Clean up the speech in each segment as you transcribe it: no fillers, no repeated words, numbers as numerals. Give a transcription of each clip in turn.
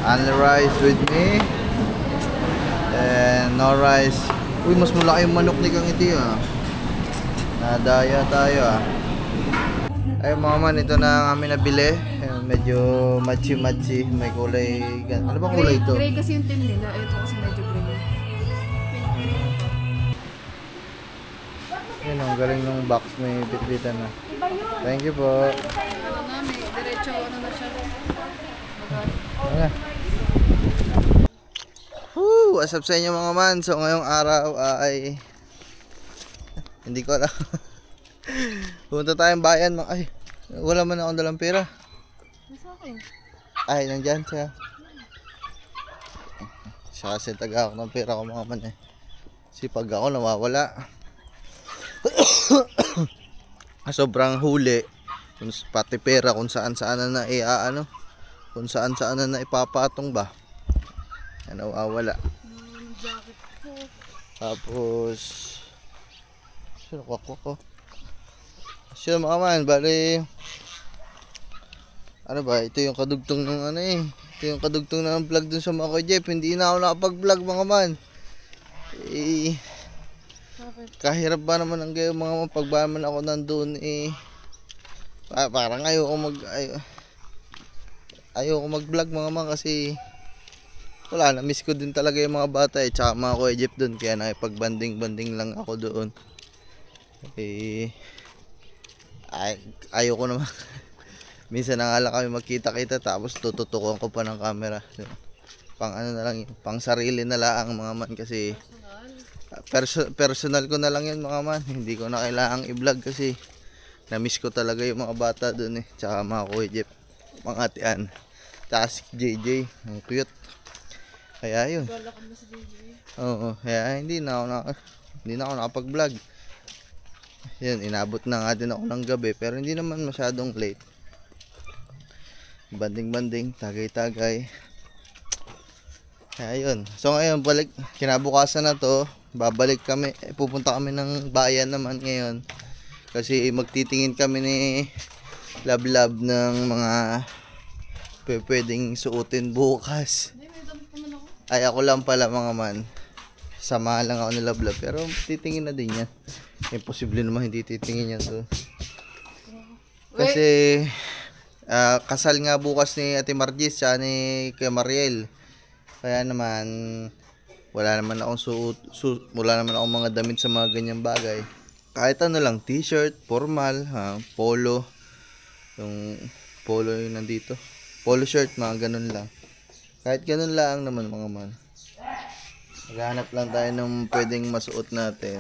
Only rice with me and no rice. Uy, mas malaki yung manok ni Kang Iti ah. Nadaya tayo ah. Ay mga man, ito na ang amin nabili. Medyo matchy-matchy. May kulay. Ano bang kulay ito? Gray kasi yung tin nila. Ito kasi medyo gray. Yun, ang galing ng box. May bitbitan na. Thank you po. Ano nga, may diretso ano na siya. Ano? Woo! What's up sa inyo mga man? So ngayong araw ay hindi ko alam. Pumunta tayong bayan. Ay, wala man akong dalang pera. Nasa akin? Ay, nandyan siya. Siya kasi taga ako ng pera ko mga man eh. Sipag ako nawawala. Sobrang huli. Pati pera kung saan saan na ano. Kung saan saan na ipapatong ba. Ano nawawala. Jacket ko. Tapos sino ko? Siya mga man, bali ano ba, ito yung kadugtong ng ano eh. Ito yung kadugtong ng vlog dun sa mga Jeff. Hindi na ako nakapag-vlog mga man. Eh, kahirap ba naman ang gayo mga man, pagba man ako nandun eh. Parang ayoko mag-vlog mga man kasi wala, na-miss ko din talaga yung mga bata eh. Tsaka mga Kuya Jeff dun, kaya nakipag-banding lang ako doon. Eh, ayoko naman. Minsan na nga lang kami magkita-kita tapos tututukan ko pa ng camera. So, pang ano na lang yun, pang sarili na lang mga man kasi personal ko na lang yun mga man. Hindi ko na kailangang i-vlog kasi na-miss ko talaga yung mga bata dun eh. Tsaka mga Kuya Jeff, mga atian. Tsaka si JJ, ang cute. Kaya yun. Oo, kaya hindi na ako nakapag-vlog. Yan, inabot na nga din ako ng gabi pero hindi naman masyadong late. Banding-banding, tagay-tagay. Kaya yun. So ngayon, kinabukasan na to, babalik kami, pupunta kami ng bayan naman ngayon. Kasi magtitingin kami ni Lab ng mga pwedeng suotin bukas. Ay ako lang pala mga man. Sama lang ako ni Lab pero titingin na din yan. Imposible naman hindi titingin yan to. Kasi kasal nga bukas ni Ate Margis siya ni Kuya Mariel. Kaya naman wala naman akong wala naman akong mga damit sa mga ganyang bagay. Kahit ano lang, t-shirt, formal, polo. Yung polo yung nandito. Polo shirt, mga ganun lang. Kahit ganun lang naman mga man. Maghanap lang tayo ng pwedeng masuot natin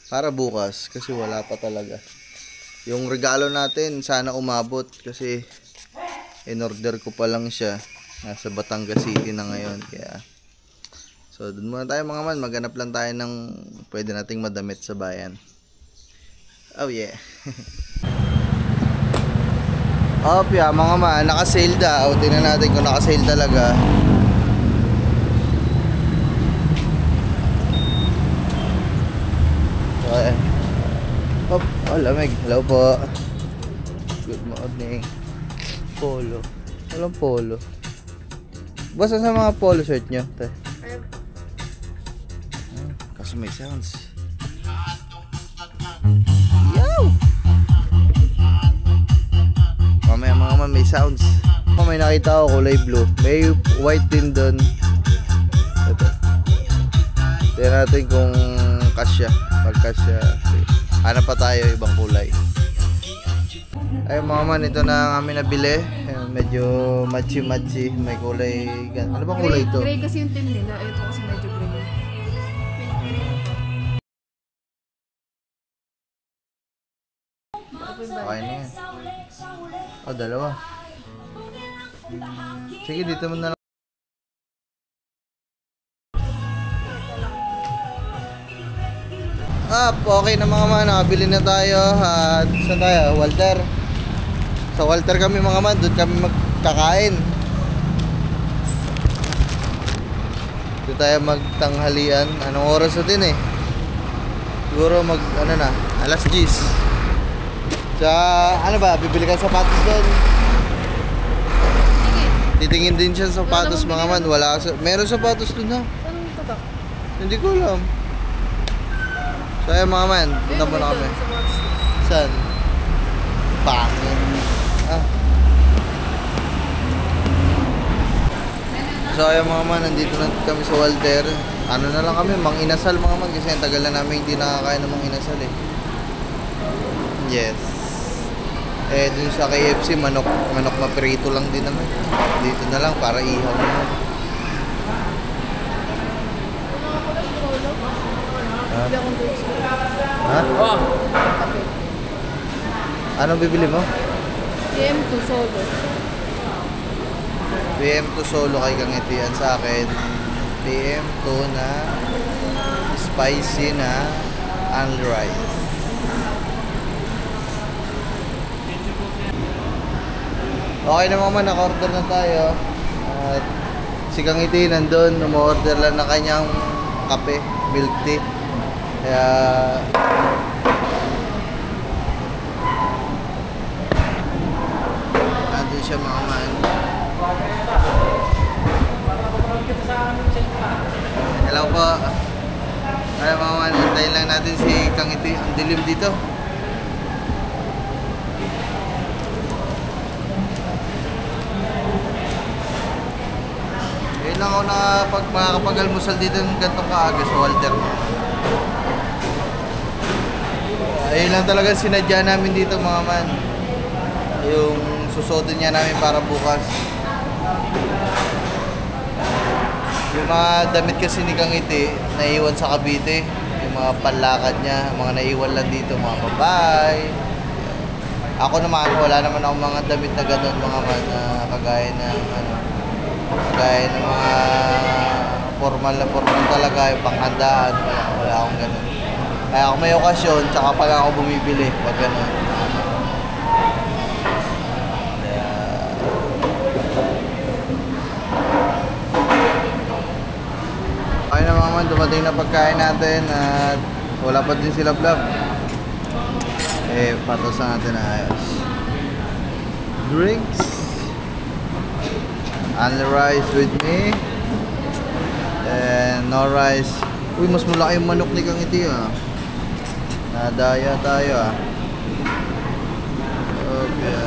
para bukas kasi wala pa talaga. Yung regalo natin sana umabot kasi in order ko pa lang siya. Nasa Batangas City na ngayon kaya so dun muna tayo mga man, maghanap lang tayo ng pwede nating madamit sa bayan. Oh yeah. Yeah, mga man, naka-sale daw. Tingnan natin kung naka-sale talaga. Okay. Lamig. Hello po. Good morning. Polo. Walang polo. Basta sa mga polo shirt nyo. Kaso may sounds. Yo! Mamaya mga man may sounds. May nakita ako kulay blue. May white din doon. Ito. Tignan natin kung kasya. Pag kasya. Hanap pa tayo ibang kulay. Ay mga man, ito na ang amin nabili. Medyo matchy-matchy. May kulay. Ano bang kulay ito? Gray kasi yung tin nila. Ito kasi medyo gray. Okay na yan. Dalawa. Sige, dito mo na lang. Okay na mga man, nakabili na tayo. At saan tayo? Walter. Sa Walter kami mga man, doon kami magkakain. Dito tayo magtanghalian. Anong oras na din eh? Siguro ano na, alas 10. Sa, ano ba, bibili ka sapatos doon? Sige. Titingin din siya sa sapatos mga man. Wala, meron sapatos doon ha. Saan ang tatak? Hindi ko alam. So ayun mga man, punta muna kami. Saan? Pangin. Ah. So ayun mga man, nandito na kami sa Walter. Ano na lang kami, manginasal mga man. Kasi ang tagal na namin hindi nakakain ng manginasal eh. Yes. Eh dun sa KFC, manok na prito lang din naman. Dito na lang para ihaw naman. Hindi akong drinks. Ha? Kape. Anong bibili mo? PM2 solo. PM2 solo kay Kangitian sa akin. PM2 na spicy na only rice. Okay na mga man, naka-order na tayo. At si Kangiti nandun, umorder lang na kanyang kape, milk tea. Kaya nandun siya mga man. Hello po. Ay mga man, hintayin lang natin si Kangiti. Ang dilim dito. Ngayon lang ako makakapag-almusal dito ng gantong kaaga sa Walter. Ayun lang talaga sinadya namin dito mga man. Yung susuotin niya namin para bukas. Yung mga damit kasi ni Kangiti, naiwan sa Cavite. Yung mga panlakad niya, mga naiwan lang dito, mga babae. Ako naman, wala naman akong mga damit na gano'n mga man na kagaya ng mga formal talaga, yung panghandaan, wala akong gano'n. Kaya kung may okasyon, tsaka pag ako bumibili, pag gano'n. Kaya na mga man, dumating na pagkain natin at wala pa din sila vlog. Eh, patos na natin na ayos. Drinks. Only rice with me. And no rice. Uy, mas malaki yung manok ni Kangiti ah. Nadaya tayo ah. Okay.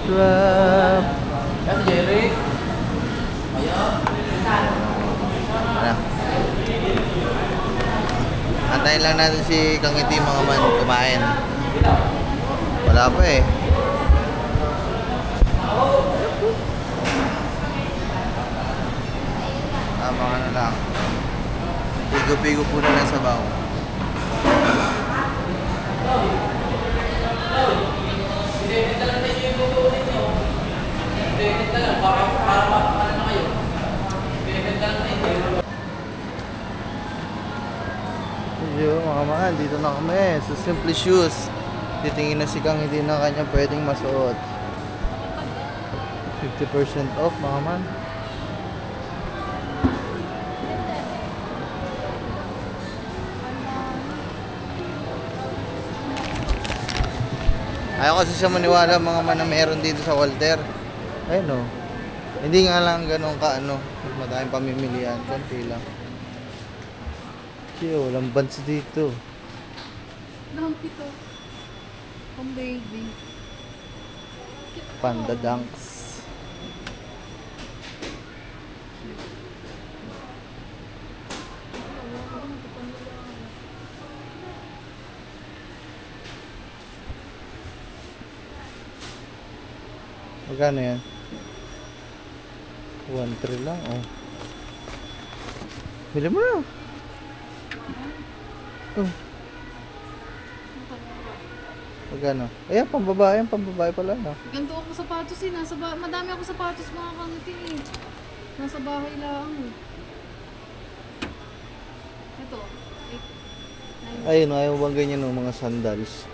Drop. Kasi Jerry. Ano? Antayin lang natin si Kangiti mga man kumain. Wala pa eh. Tama ka na lang. Pigo-pigo po na lang sa baw. Yo, mga mahal, dito na kami sa Simply Shoes. Titingin na si Kang hindi na kanya pwedeng masuot. 50% off mga man. Ayaw kasi siya maniwala mga man na meron dito sa Walter. Ayun o. Hindi nga lang ganun ka ano. Madaming pamimilian. Konti lang. Siya, walang bands dito. Nampito. Pang baby. Panda Dunks. Magkano yan? 1.3 lang, oh. Bili mo na. Oh. Magkano? Ayan, pambabae pala, no? Ganito ako sapatos eh. Madami ako sapatos mga Kangiti eh. Nasa bahay lang. Ito. Ayun, ayaw bang ganyan ng mga sandals?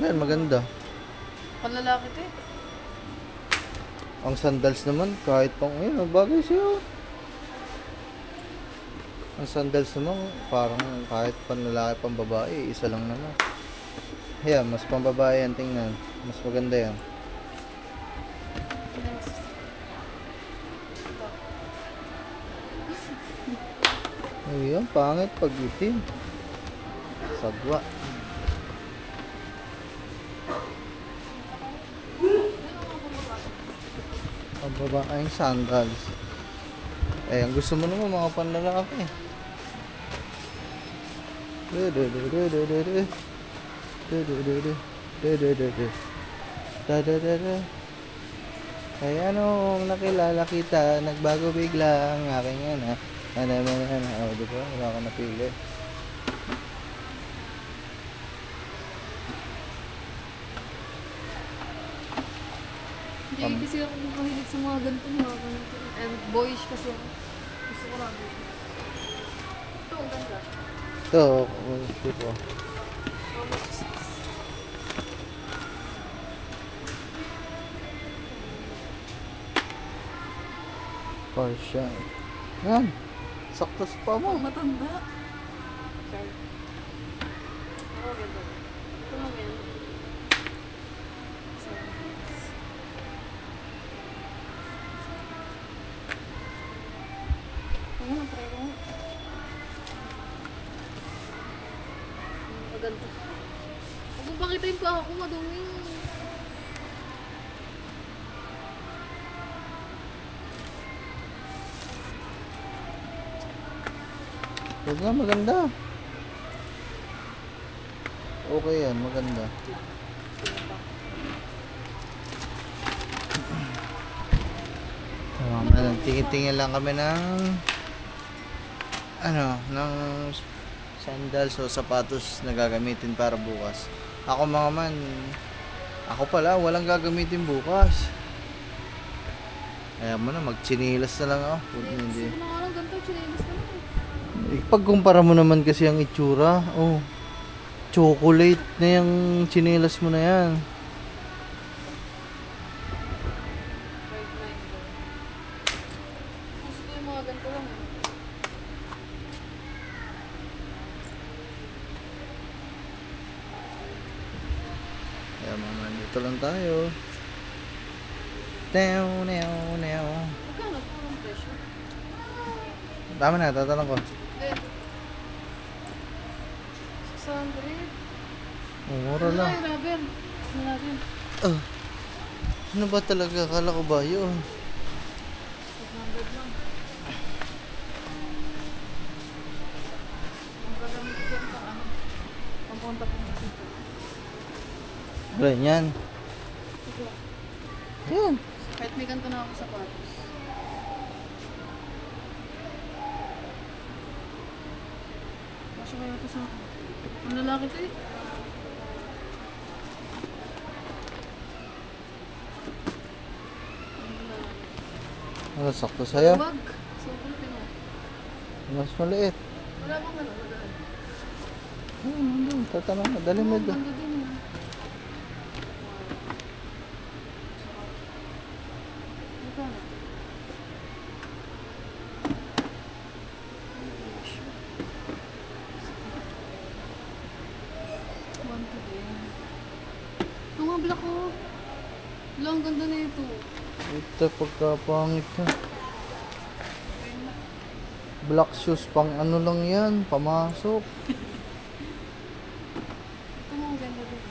Yan, maganda. Panlalaki to eh. Ang sandals naman, kahit pang, ayun, bagay sa'yo. Ang sandals naman, parang kahit panlalaki pang babae, isa lang naman. Ayan, mas pang babae yan, tingnan. Mas maganda yan. Next. Ito. Ayun, pangit pag itim. Sagwa. Ang babaeng sandals. Eh, ang gusto mo naman mga panlalaki. Kaya nung nakilala kita, nagbago bigla ang aking anak. Oh, di ba? Wala ka napili. Hindi kasi ako mahilig sa mga ganito, mga ganito. And boyish kasi ako. Gusto ko lang. Ito, ang ganda. Ito, tipo. How much is this? Partial. Yan. Sakto sa pa mo. Ang matanda. Sorry. Oh, ganda. Ito lang yan. Ayun, ang try ko nga. Maganda. Huwag mong pakitain pa ako, madumi. Huwag nga, maganda. Okay yan, maganda. Tingin-tingin lang kami ng ng sandals o sapatos na gagamitin para bukas. Ako mga man, ako pala walang gagamitin bukas. Kaya mo na, magtsinilas na lang ako. Hindi. Gusto ko na nga lang ganito, chinelis na lang eh. Pagkumpara mo naman kasi ang itsura, chocolate na yung tsinelas mo na yan. 5.9 Gusto ko yung mga ganito lang eh. Kaya mga dito lang tayo. Neo. Magkano po ang presyo? Tama na, tatanong ko. Hindi. 600. Mura lang. Ay, rubber. Ano natin? Ano ba talaga? Akala ko ba yun? 600 lang. Ang gagamit ko yan pang pampunta po sa dito. Ganyan. Ito. Yan. Kahit may ganito na ako sapatos. Masya kaya ito sa akin. Ang lalaki ito eh. Ano, sakto sa'yo? Bag. Sobrang pinag. Mas maliit. Wala bang ano? Magaan. Tatanong mo. Dali mo Ang doon. ganda din eh. Magkano? One to din. Ito nga black ko. Wala, ang ganda na ito. Ito pagkapangit na. Black shoes pang ano lang yan. Pamasok. Ito nga ang ganda din.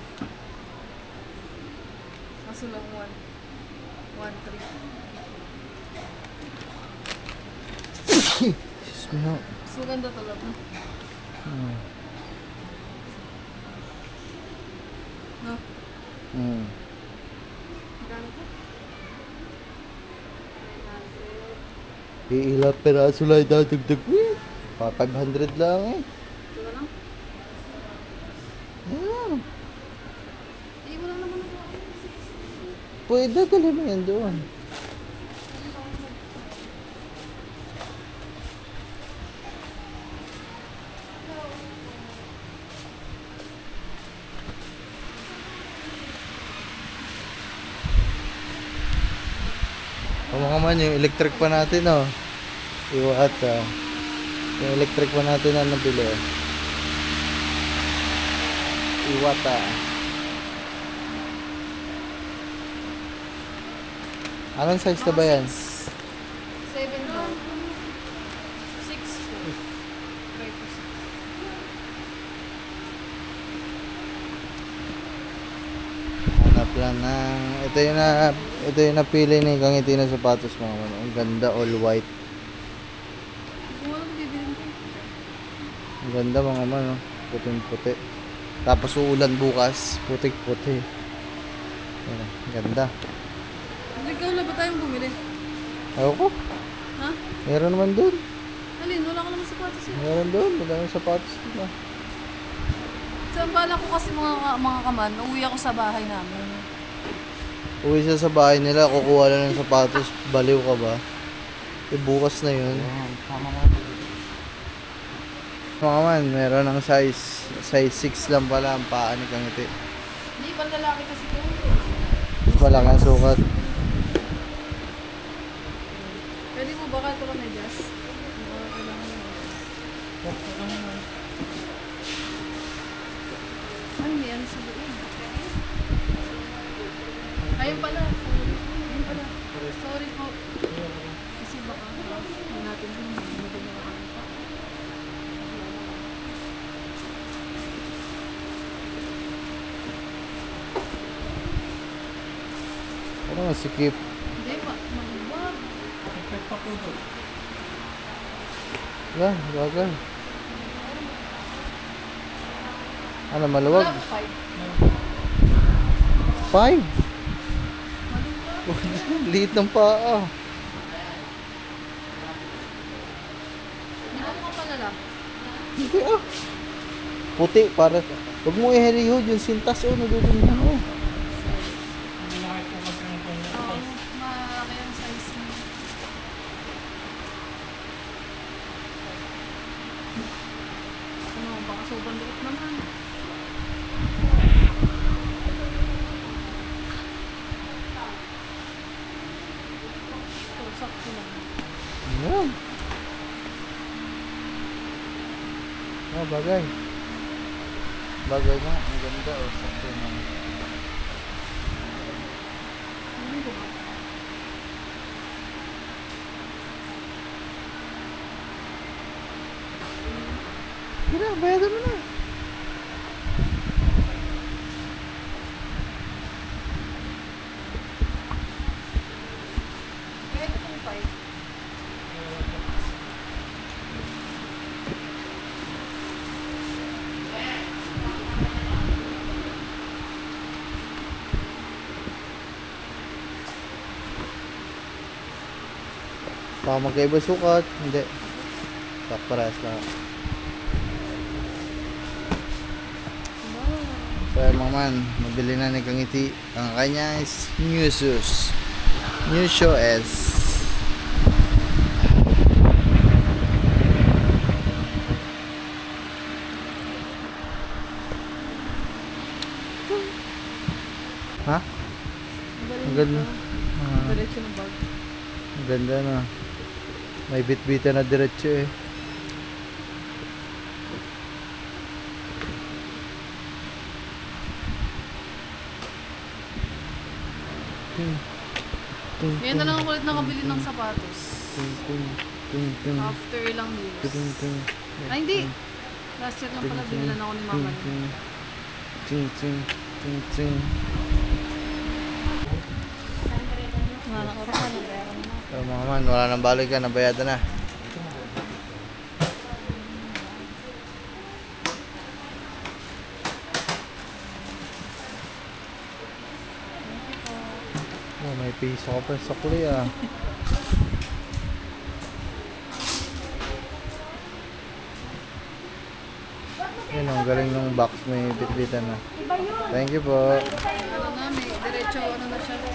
Kaso lang 1.3. Excuse me ho. So ganda talaga. No? Magkano po? 900. Iilang peraso lang dadagdag. 500 lang eh. Ito na lang? Ayan. Eh, wala naman ako. Pwede, dali mo yan doon. Mga man, yung electric pa natin, oh. Iwata. Yung electric pa natin na nabili. Iwata. Anong size na ba yan? 7 daw. 6 po. Try po 6. Hanap lang ng... Ito yung napili ni Kangiti na sapatos mga man. Ang ganda, all white. Kung wala ko bibilin ko. Ang ganda mga man, oh. Puting-puti. Tapos uulan bukas, putik-puti. Ayan, ang ganda. Ikaw na ba tayong bumili? Ayoko. Ha? Meron naman dun. Alin, wala ka naman sapatos eh. Meron dun. Madaming sapatos dito. Sa bala ko kasi mga kaman, uuwi ako sa bahay namin. Uwi siya sa bahay nila, kukuha lang ng sapatos. Baliw ka ba? Eh, bukas na yun. Mga man, meron ng size 6 lang pala ang paa ni Kangiti. Hindi, pang lalaki kasi ko. Wala kang sukat. Pwede mo baka ito ka na, Jess? Kailangan mo. Ay, may ano sa loob. Ayun pala. Ayun pala. Sorry po. Kasi baka hindi natin din. Hindi na ako. Ano nga sikip? Hindi pa. Maluwag. Wala, bagay. Ano, maluwag? Wala pa 5? 5. Liit ng paa. Hindi mo mukha pa lalaki. Hindi ah. Puti, para... Huwag mo iherihod yung sintas o nadudun na oh. Oo, malaki ang size niya. Ano, baka sobrang liit naman. Ito, sakto lang. Ayan. Oh, bagay. Bagay na. Ang ganda oh. Sakto na. Ano ko ba? Gina, bayadan mo na. Kaya ito pong 5. Baka magkaiba sukat. Hindi. Parehas lang. Kaya mga man, mabili na ni Kangiti ang kanya is new shoes. New show S. Ha? Ang ganda. Diretso ng bag. Ang ganda na. May bit-bitan na diretso eh. Ngayon na lang ako ulit nakabili ng sapatos. Ting, ting, ting, ting, After ilang years. ting, ting, Ay, hindi. Last year lang pala binilan ako ni mama niya. ting, ting, ting, ting. Wala na oras na, nabayaran na. So mga man, wala nang balik ka, nabayadan na. Oh, may piso ka pa sa kuli ah. Yun, ang galing ng box, may bit-bitan na. Thank you po. Ano na, may diretso, ano na siya. Ano?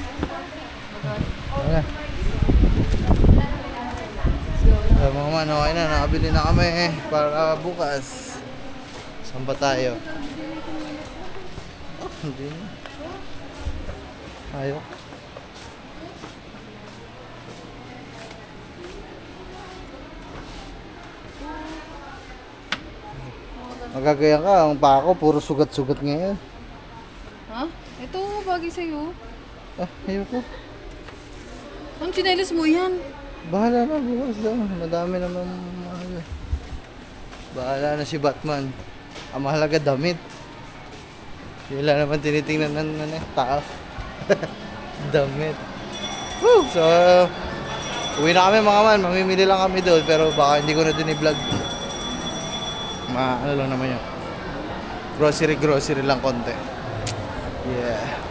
So mga man, okay na, nakabili na kami para bukas. Saan ba tayo? Oh, hindi na. Ayaw. Magagaya ka, ang pa ako, puro sugat-sugat ngayon. Ha? Ito, bagay sa'yo. Ah, ayoko. Ang tsinelas mo yan. Bahala na bukas daw. Madami naman mahal. Bahala na si Batman. Ang mahalaga damit. Wala naman tinitingnan ng tao. Damit. Woo! So, uwi na kami mga man. Mamimili lang kami doon. Pero baka hindi ko na din i-vlog. Ano lang naman yun. Grocery lang konti. Yeah.